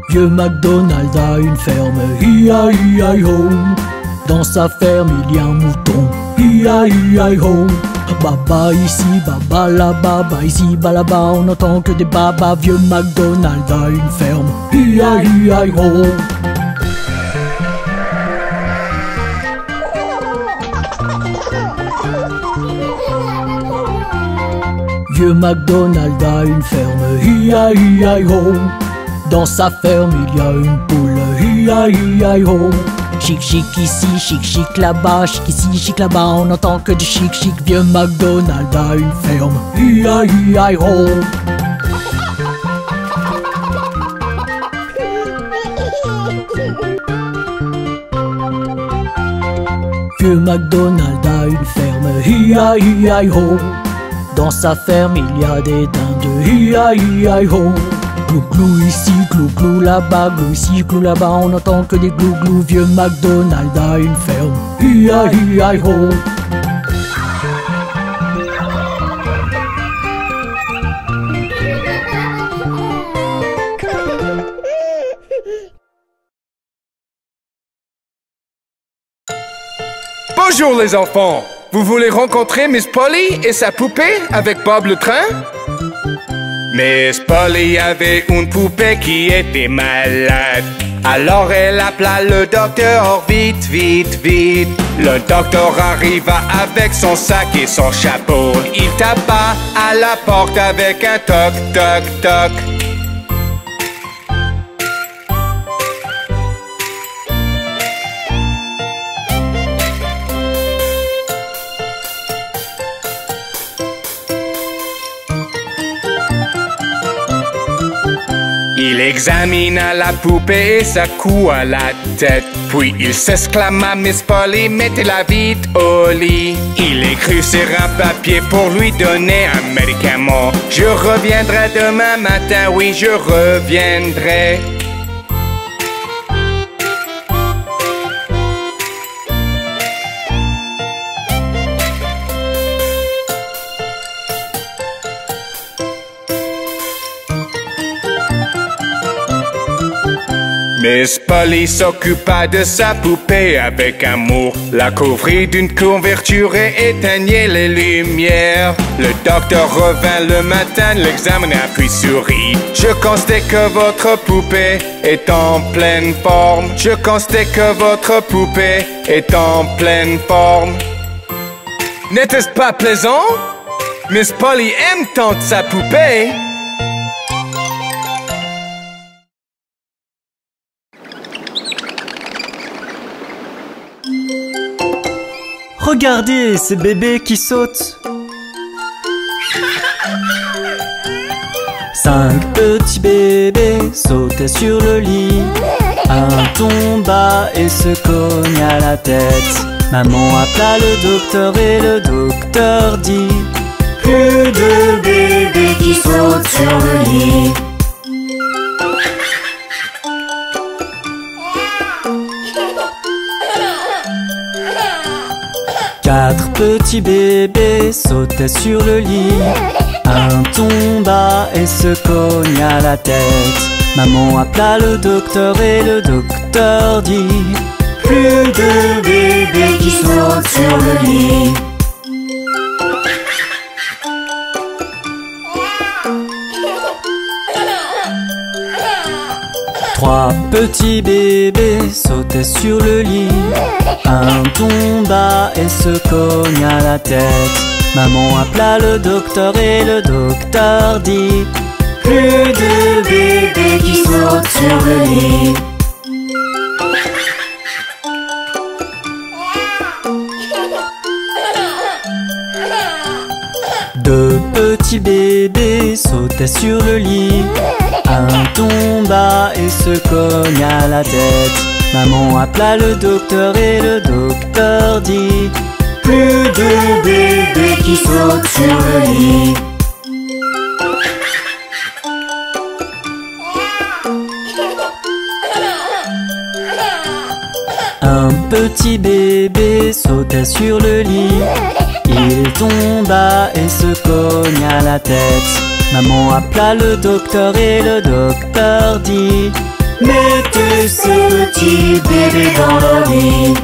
Speaker 4: Vieux McDonald a une ferme, hi-hi-hi-ho. Dans sa ferme il y a un mouton, hi-hi-hi-ho. Baba ici, baba là-bas, baba ici, baba là-bas, on n'entend que des babas. Vieux McDonald a une ferme, hi-hi-hi-ho. Vieux McDonald a une ferme, hi-hi-hi-ho. Dans sa ferme il y a une poule, hi-hi-hi-ho. Chic chic ici, chic chic là-bas, chic ici, chic là-bas, on n'entend que du chic chic. Vieux McDonald a une ferme, hi-hi-hi-ho. Vieux McDonald a une ferme, hi-hi-hi-ho. Dans sa ferme il y a des dindes, hi-hi-hi-ho. Glou-glou ici, glou-glou là-bas, glou ici, glou là-bas, on n'entend que des glou-glou. Vieux McDonald a une ferme, hi-hi-hi-ho.
Speaker 6: Bonjour les enfants! Vous voulez rencontrer Miss Polly et sa poupée avec Bob le train? Miss Polly avait une poupée qui était malade. Alors elle appela le docteur, vite, vite, vite. Le docteur arriva avec son sac et son chapeau. Il tapa à la porte avec un toc, toc, toc. Il examina la poupée et secoua la tête. Puis il s'exclama, Miss Polly, mettez-la vite au lit. Il écrit sur un papier pour lui donner un médicament. Je reviendrai demain matin, oui, je reviendrai. Miss Polly s'occupa de sa poupée avec amour, la couvrit d'une couverture et éteignait les lumières. Le docteur revint le matin, l'examina puis sourit. Je constate que votre poupée est en pleine forme. Je constate que votre poupée est en pleine forme. N'était-ce pas plaisant? Miss Polly aime tant sa poupée.
Speaker 1: Regardez ces bébés qui sautent. 5 petits bébés sautaient sur le lit. Un tomba et se cogna la tête. Maman appela le docteur et le docteur dit: plus de bébés qui sautent sur le lit. Quatre petits bébés sautaient sur le lit. Un tomba et se cogna la tête. Maman appela le docteur et le docteur dit: plus de bébés qui sautent sur le lit. Trois petits bébés sautaient sur le lit. Un tomba et se cogna la tête. Maman appela le docteur et le docteur dit: plus de bébés qui sautent sur le lit. Deux petits bébés sautaient sur le lit. Un tomba et se cogna la tête. Maman appela le docteur et le docteur dit: plus de bébés qui sautent sur le lit. Un petit bébé sautait sur le lit. Il tomba et se cogna la tête. Maman appela le docteur et le docteur dit: mettez ce petit bébé dans le lit.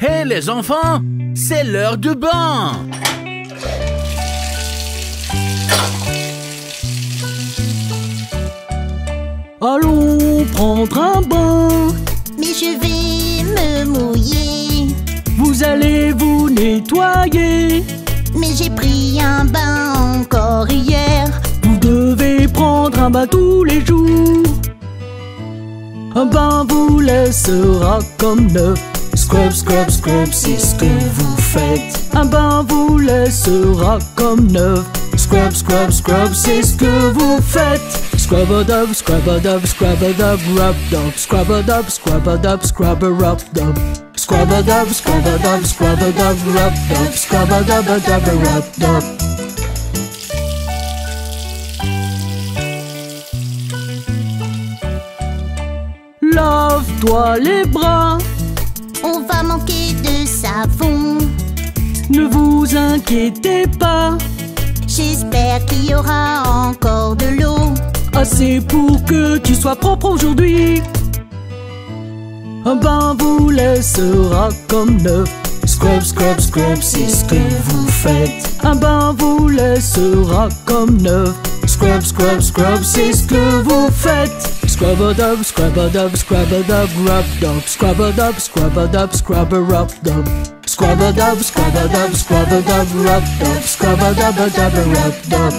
Speaker 5: Hé les enfants, c'est l'heure du bain.
Speaker 4: Allons prendre un bain.
Speaker 2: Mais je vais me mouiller.
Speaker 4: Vous allez vous nettoyer.
Speaker 2: Mais j'ai pris un bain encore hier.
Speaker 4: Vous devez prendre un bain tous les jours. Un bain vous laissera comme neuf. Scrub, scrub, scrub, c'est ce que vous faites. Un bain vous laissera comme neuf. Scrub, scrub, scrub, c'est ce que vous faites. Scrub a dub, scrub a dub, scrub a dub, rub dub. Scrub a dub, scrub a dub, scrub a rub dub. Scrub a dub, scrub a dub, scrub a dub, rub dub. Scrub a dub, rub dub. Lave-toi les bras.
Speaker 2: On va manquer de savon.
Speaker 4: Ne vous inquiétez pas.
Speaker 2: J'espère qu'il y aura encore de l'eau.
Speaker 4: assez pour que tu sois propre aujourd'hui. Un bain vous laissera comme neuf. Scrub, scrub, scrub, c'est ce que vous faites. Un bain vous laissera comme neuf. Scrub, scrub, scrub, c'est ce que vous faites. Scrub-a-dub, scrub-a-dub, scrub-a-dub, rub-dub. Scrub-a-dub, scrub-a-dub, scrub-a-rub-dub. Scrub-a-dub, scrub-a-dub, scrub-a-dub, rub-dub. Scrub-a-dub-a-dub, rub-dub.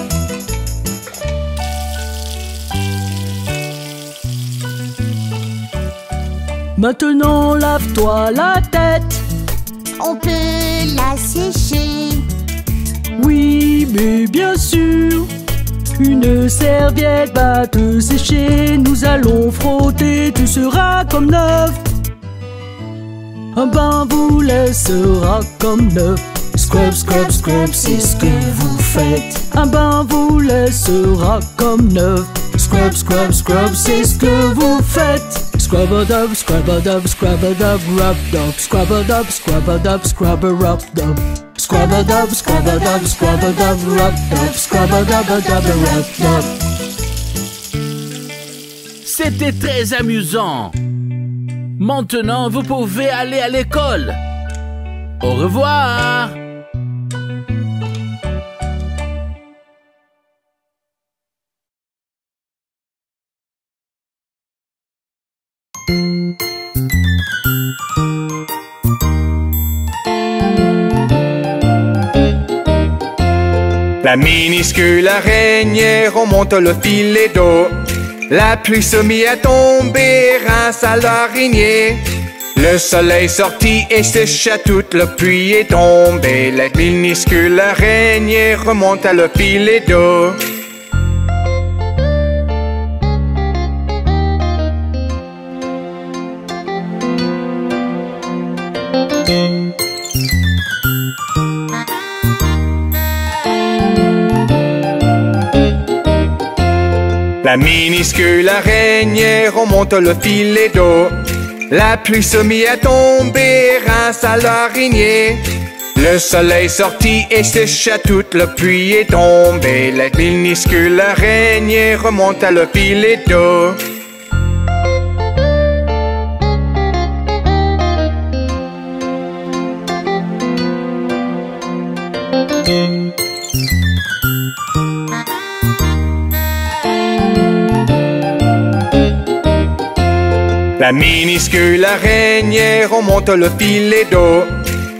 Speaker 4: Maintenant lave-toi la tête.
Speaker 2: On peut la sécher.
Speaker 4: Oui, mais bien sûr. Une serviette va te sécher. Nous allons frotter, tu seras comme neuf. Un bain vous laissera comme neuf. Scrub, scrub, scrub, c'est ce que vous faites. Un bain vous laissera comme neuf. Scrub, scrub, scrub, c'est ce que vous faites. Scrub-a-dub, scrub-a-dub, scrub-a-dub, rub-dub. Scrub-a-dub, scrub-a-dub, scrub-a-rub-dub. Scrub-a-dub, scrub-a-dub, scrub-a-dub, rub-dub. Scrub-a-dub-a-dub, rub-dub.
Speaker 5: C'était très amusant. Maintenant, vous pouvez aller à l'école. Au revoir.
Speaker 6: La minuscule araignée remonte le filet d'eau. La pluie se mit à tomber grâce à l'araignée. Le soleil sortit et sécha toute la pluie est tombée. La minuscule araignée remonte à le filet d'eau. La minuscule araignée remonte le filet d'eau. La pluie se mit à tomber grâce à l'araignée. Le soleil sortit et sécha toute la pluie est tombée. La minuscule araignée remonte à le filet d'eau. La minuscule araignée remonte le filet d'eau.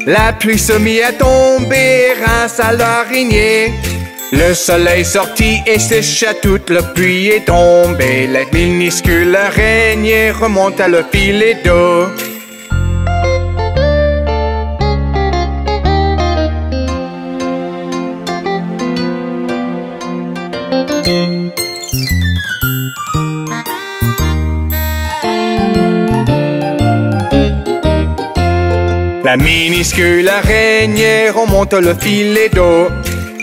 Speaker 6: La pluie se mit à tomber grâce à l'araignée. Le soleil sortit et sécha toute la pluie est tombée. La minuscule araignée remonte à le filet d'eau. La minuscule araignée remonte le filet d'eau.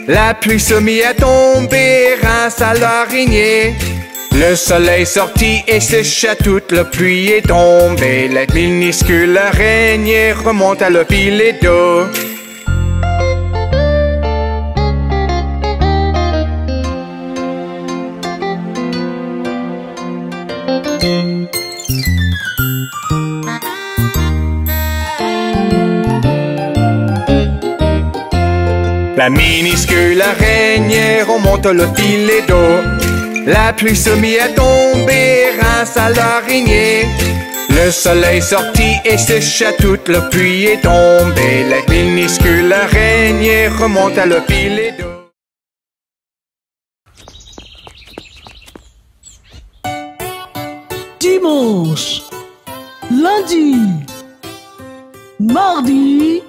Speaker 6: La pluie se mit à tomber grâce à l'araignée. Le soleil sortit et sécha toute la pluie est tombée. La minuscule araignée remonte à le filet d'eau. La minuscule araignée remonte le filet d'eau. La pluie se mit à tomber grâce à l'araignée. Le soleil sortit et sécha toute la pluie est tombée. La minuscule araignée remonte à le filet d'eau.
Speaker 4: Dimanche, lundi, mardi,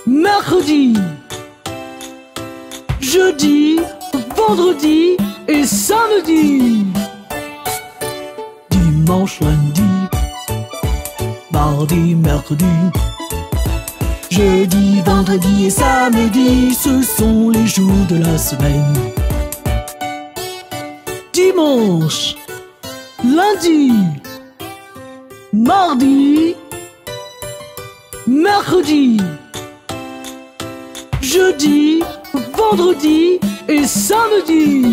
Speaker 4: mercredi, jeudi, vendredi et samedi. Dimanche, lundi, mardi, mercredi, jeudi, vendredi et samedi, ce sont les jours de la semaine. Dimanche, lundi, mardi, mercredi, jeudi, vendredi et samedi.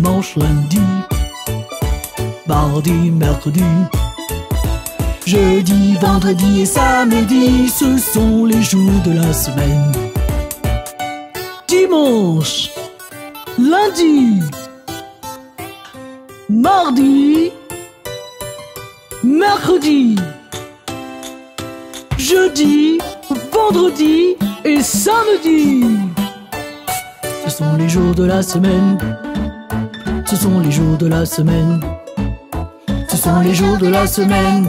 Speaker 4: dimanche, lundi, mardi, mercredi, jeudi, vendredi et samedi, ce sont les jours de la semaine. Dimanche, lundi, mardi, mercredi, jeudi, vendredi et samedi. Ce sont les jours de la semaine. Ce sont les jours de la semaine. Ce sont les jours de la semaine.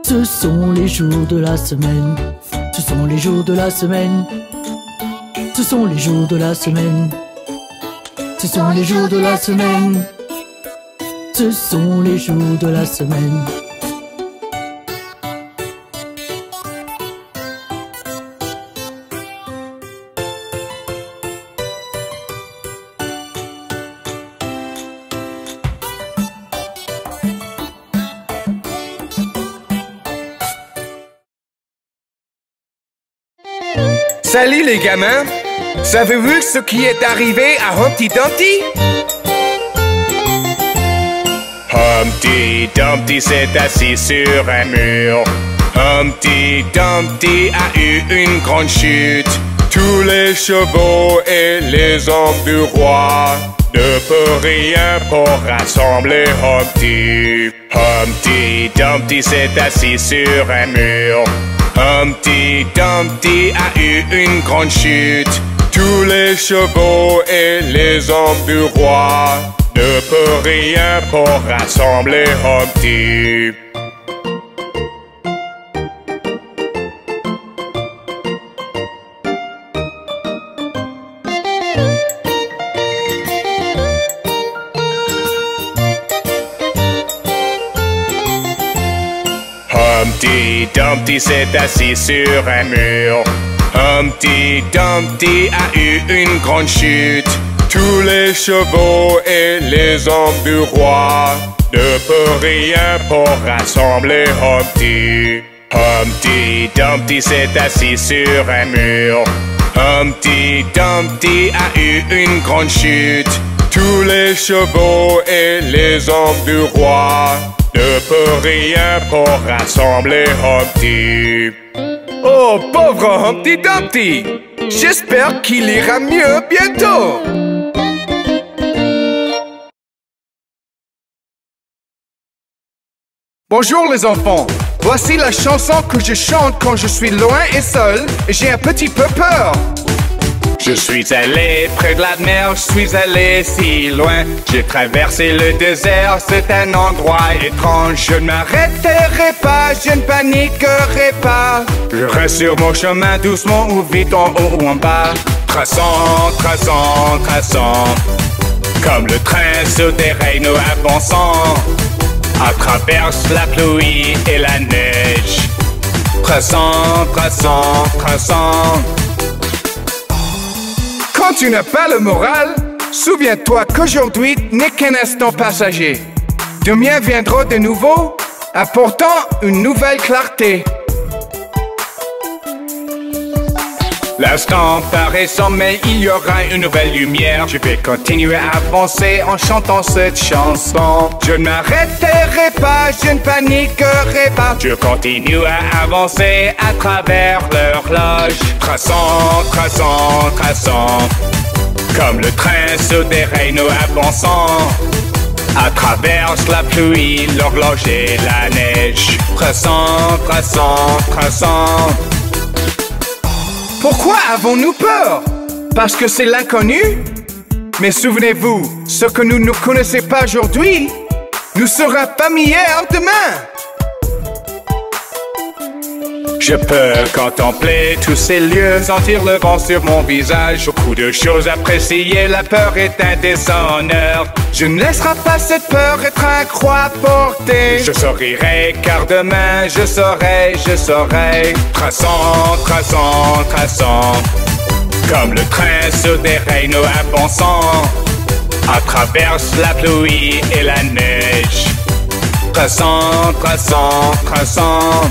Speaker 4: Ce sont les jours de la semaine. Ce sont les jours de la semaine. Ce sont les jours de la semaine. Ce sont les jours de la semaine. Ce sont les jours de la semaine.
Speaker 6: Salut les gamins! Savez-vous ce qui est arrivé à Humpty Dumpty? Humpty Dumpty s'est assis sur un mur. Humpty Dumpty a eu une grande chute. Tous les chevaux et les hommes du roi ne peuvent rien pour rassembler Humpty. Humpty Dumpty s'est assis sur un mur. Humpty Dumpty a eu une grande chute. Tous les chevaux et les hommes du roi ne peuvent rien pour rassembler Humpty. Humpty Dumpty s'est assis sur un mur. Humpty Dumpty a eu une grande chute. Tous les chevaux et les hommes du roi ne peuvent rien pour rassembler Humpty. Humpty Dumpty s'est assis sur un mur. Humpty Dumpty a eu une grande chute. Tous les chevaux et les hommes du roi ne peuvent rien pour rassembler Humpty. Oh, pauvre Humpty Dumpty! J'espère qu'il ira mieux bientôt! Bonjour les enfants! Voici la chanson que je chante quand je suis loin et seul et j'ai un petit peu peur. Je suis allé près de la mer, je suis allé si loin. J'ai traversé le désert, c'est un endroit étrange. Je ne m'arrêterai pas, je ne paniquerai pas. Je reste sur mon chemin doucement ou vite en haut ou en bas. Traçant, traçant, traçant, comme le train sur des rails avançant à travers la pluie et la neige. Traçant, traçant, traçant. Quand tu n'as pas le moral, souviens-toi qu'aujourd'hui n'est qu'un instant passager. Demain viendra de nouveau, apportant une nouvelle clarté. L'instant paraissant, mais il y aura une nouvelle lumière. Je vais continuer à avancer en chantant cette chanson. Je ne m'arrêterai pas, je ne paniquerai pas. Je continue à avancer à travers l'horloge. Traçant, traçant, traçant, comme le train sur des rails avançant à travers la pluie, l'horloge et la neige. Traçant, traçant, traçant. Pourquoi avons-nous peur? Parce que c'est l'inconnu? Mais souvenez-vous, ce que nous ne connaissons pas aujourd'hui nous sera familier demain. Je peux contempler tous ces lieux, sentir le vent sur mon visage. Beaucoup de choses appréciées, la peur est un déshonneur. Je ne laisserai pas cette peur être un croix portée. Je sourirai car demain je saurai. Traçant, traçant, traçant, comme le train sur des rails avançant à travers la pluie et la neige. Traçant, traçant, traçant.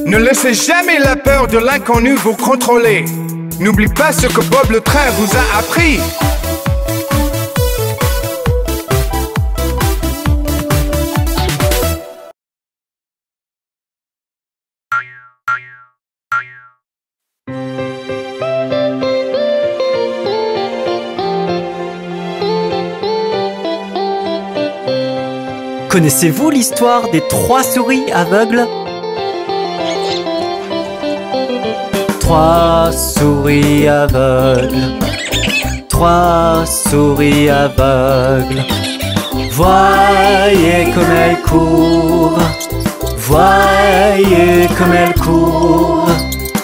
Speaker 6: Ne laissez jamais la peur de l'inconnu vous contrôler. N'oublie pas ce que Bob le train vous a appris.
Speaker 1: Connaissez-vous l'histoire des 3 souris aveugles? 3 souris aveugles, 3 souris aveugles. Voyez comme elles courent, voyez comme elles courent.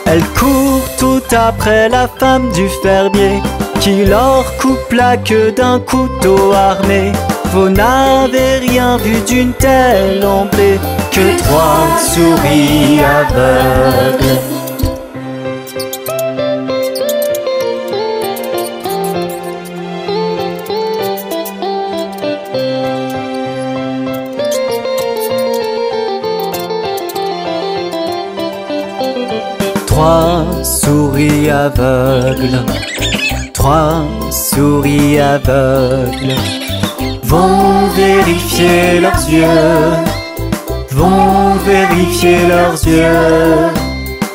Speaker 1: Elles courent tout après la femme du fermier qui leur coupe la queue d'un couteau armé. Vous n'avez rien vu d'une telle embée que 3 souris aveugles. Trois souris aveugles, 3 souris aveugles vont vérifier leurs yeux, vont vérifier leurs yeux.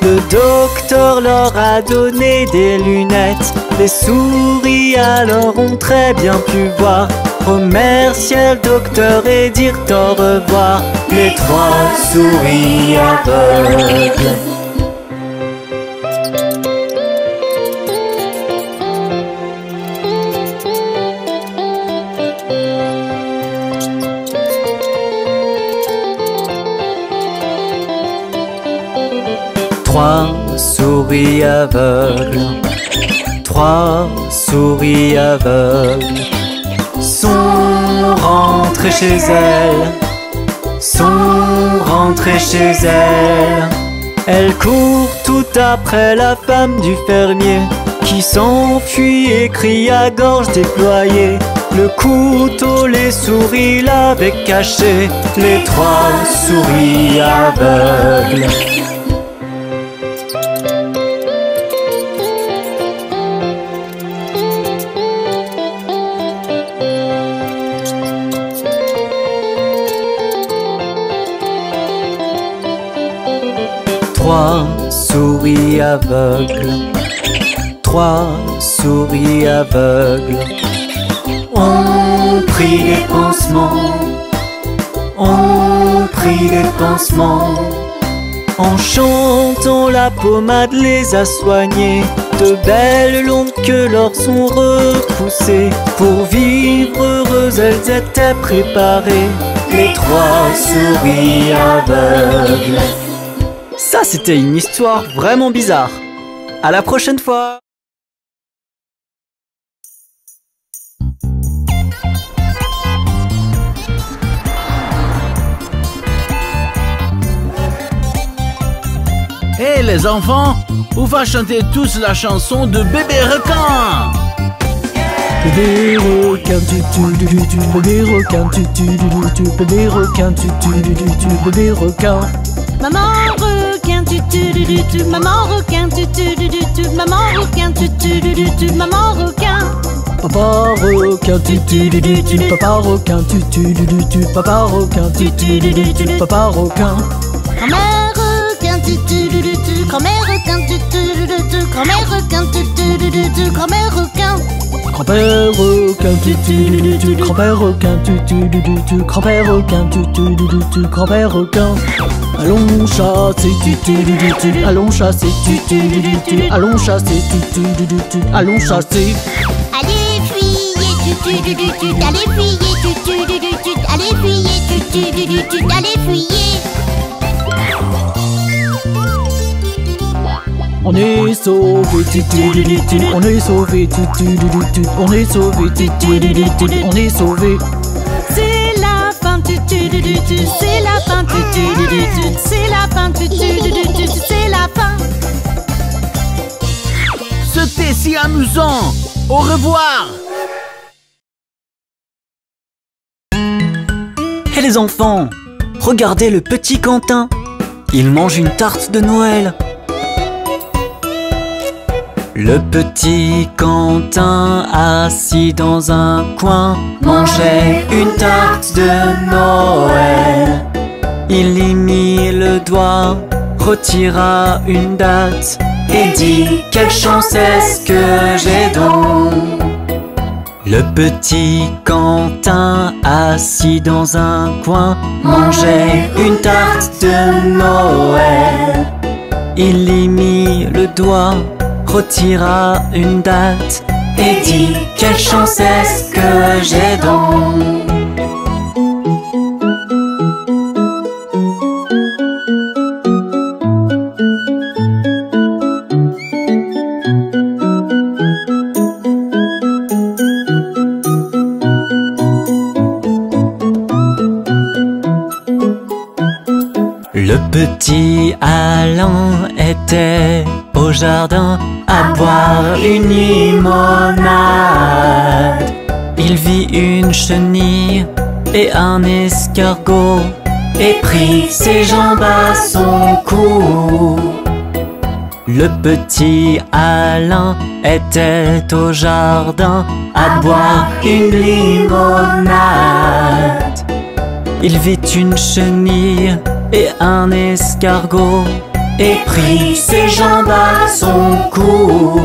Speaker 1: Le docteur leur a donné des lunettes, les souris alors ont très bien pu voir. Remercier le docteur et dire au revoir, les 3 souris aveugles. Trois souris aveugles, 3 souris aveugles sont rentrées chez elles, sont rentrées chez elles. Elles courent tout après la femme du fermier qui s'enfuit et crie à gorge déployée. Le couteau, les souris l'avaient caché, les 3 souris aveugles. Trois souris aveugles, 3 souris aveugles ont pris des pansements, ont pris des pansements. En chantant, la pommade les a soignées. De belles longues queues leur sont repoussées. Pour vivre heureuses, elles étaient préparées, les 3 souris aveugles. Ça, c'était une histoire vraiment bizarre. À la prochaine fois!
Speaker 5: Hé les enfants, on va chanter tous la chanson de Bébé Requin.
Speaker 4: Bébé requin, tu, bébé requin, tu, bébé requin, tu, bébé requin.
Speaker 3: Maman requin, maman requin, maman requin, maman requin.
Speaker 4: Papa requin, papa requin, papa requin, papa requin.
Speaker 3: Grand-mère requin, grand-mère requin, grand-mère requin.
Speaker 4: Grand-père requin, grand-père requin, grand-père requin, grand-père requin. Allons chasser, allons chasser, allons chasser, allons chasser.
Speaker 2: Allez fuyez, allez fuyez, allez fuyez, allez fuyez.
Speaker 4: On est sauvé, on est sauvé, on est sauvé, on est sauvé.
Speaker 3: C'est la fin, c'est la fin, c'est la fin, c'est la fin.
Speaker 5: C'était si amusant. Au revoir.
Speaker 1: Hé les enfants, regardez le petit Quentin. Il mange une tarte de Noël. Le petit Quentin, assis dans un coin, mangeait une tarte de Noël. Il y mit le doigt, retira une date et dit: quelle chance est-ce que j'ai donc. Le petit Quentin, assis dans un coin, mangeait une tarte de Noël. Il y mit le doigt, retira une date et dit: quelle chance est-ce que j'ai donc. Le petit Alain était au jardin à boire une limonade. Il vit une chenille et un escargot et prit ses jambes à son cou. Le petit Alain était au jardin à boire une limonade. Il vit une chenille et un escargot et prit ses jambes à son cou.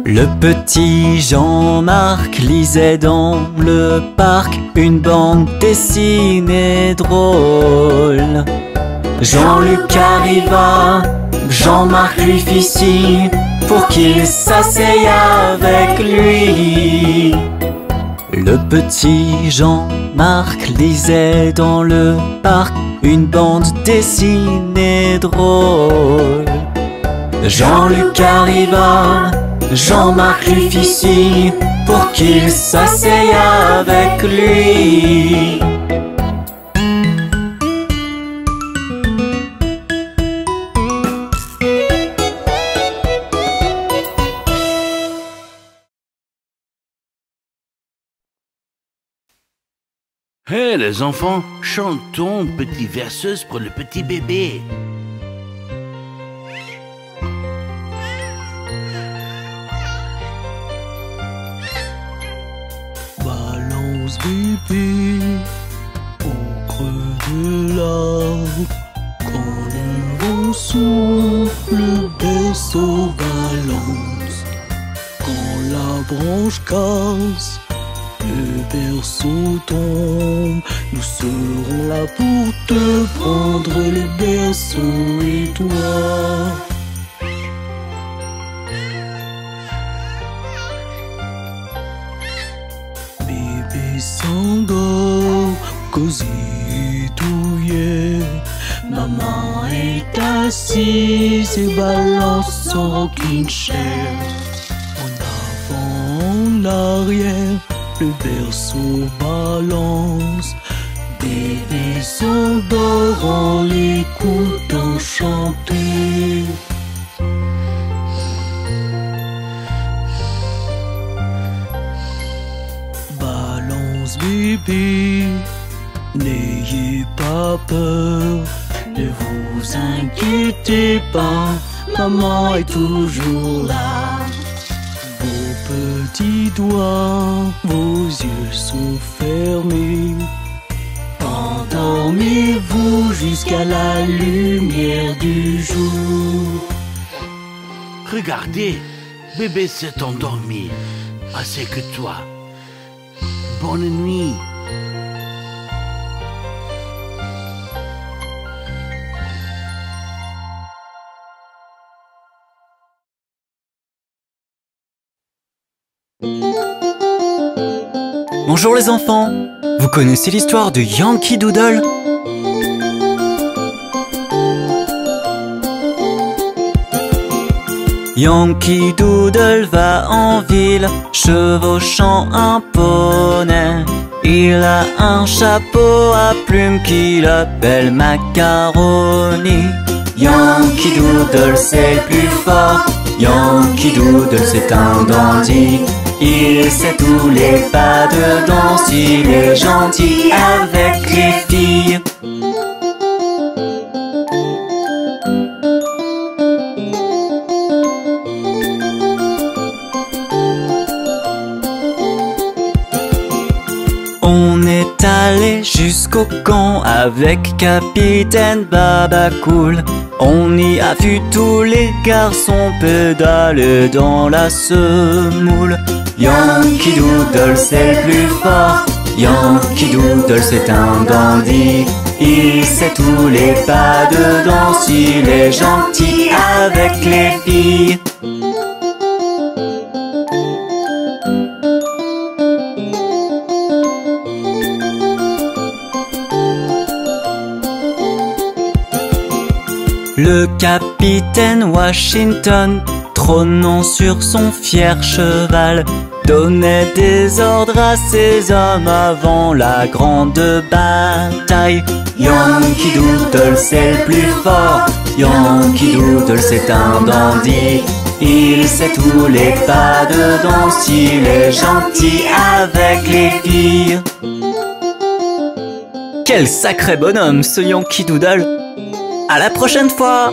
Speaker 1: Le petit Jean-Marc lisait dans le parc une bande dessinée drôle. Jean-Luc arriva, Jean-Marc lui fit signe pour qu'il s'asseye avec lui. Le petit Jean-Marc lisait dans le parc une bande dessinée drôle. Jean-Luc arriva, Jean-Marc lui fit signe pour qu'il s'asseye avec lui.
Speaker 5: Hé les enfants, chantons petite verseuse pour le petit bébé.
Speaker 4: Balance bébé au creux de l'arbre. Quand le vent souffle, le berceau balance. Quand la branche casse, le berceau tombe. Nous serons là pour te prendre le berceau et toi. Bébé s'endort, cosy et douillet. Maman est assise et balance son rocking chair. En avant, en arrière, le berceau balance. Bébé s'endort en l'écoutant chanter. Balance bébé, n'ayez pas peur. Ne vous inquiétez pas, maman est toujours là. Vos petits doigts, vos yeux sont fermés. Endormez-vous jusqu'à la lumière du jour.
Speaker 5: Regardez, bébé s'est endormi, assez que toi. Bonne nuit.
Speaker 1: Bonjour les enfants, vous connaissez l'histoire de Yankee Doodle? Yankee Doodle va en ville, chevauchant un poney. Il a un chapeau à plumes qu'il appelle Macaroni. Yankee Doodle c'est le plus fort. Yankee Doodle c'est un dandy. Il sait tous les pas de danse. Il est gentil avec les filles. On est allé jusqu'au camp avec Capitaine Babacool. On y a vu tous les garçons pédaler dans la semoule. Yankee Doodle c'est le plus fort. Yankee Doodle c'est un dandy. Il sait tous les pas de danse. Il est gentil avec les filles. Le capitaine Washington, trônant sur son fier cheval, donnait des ordres à ses hommes avant la grande bataille. Yankee Doodle c'est le plus fort. Yankee Doodle c'est un dandy. Il sait tous les pas de danse. Il est gentil avec les filles. Quel sacré bonhomme ce Yankee Doodle! À la prochaine fois!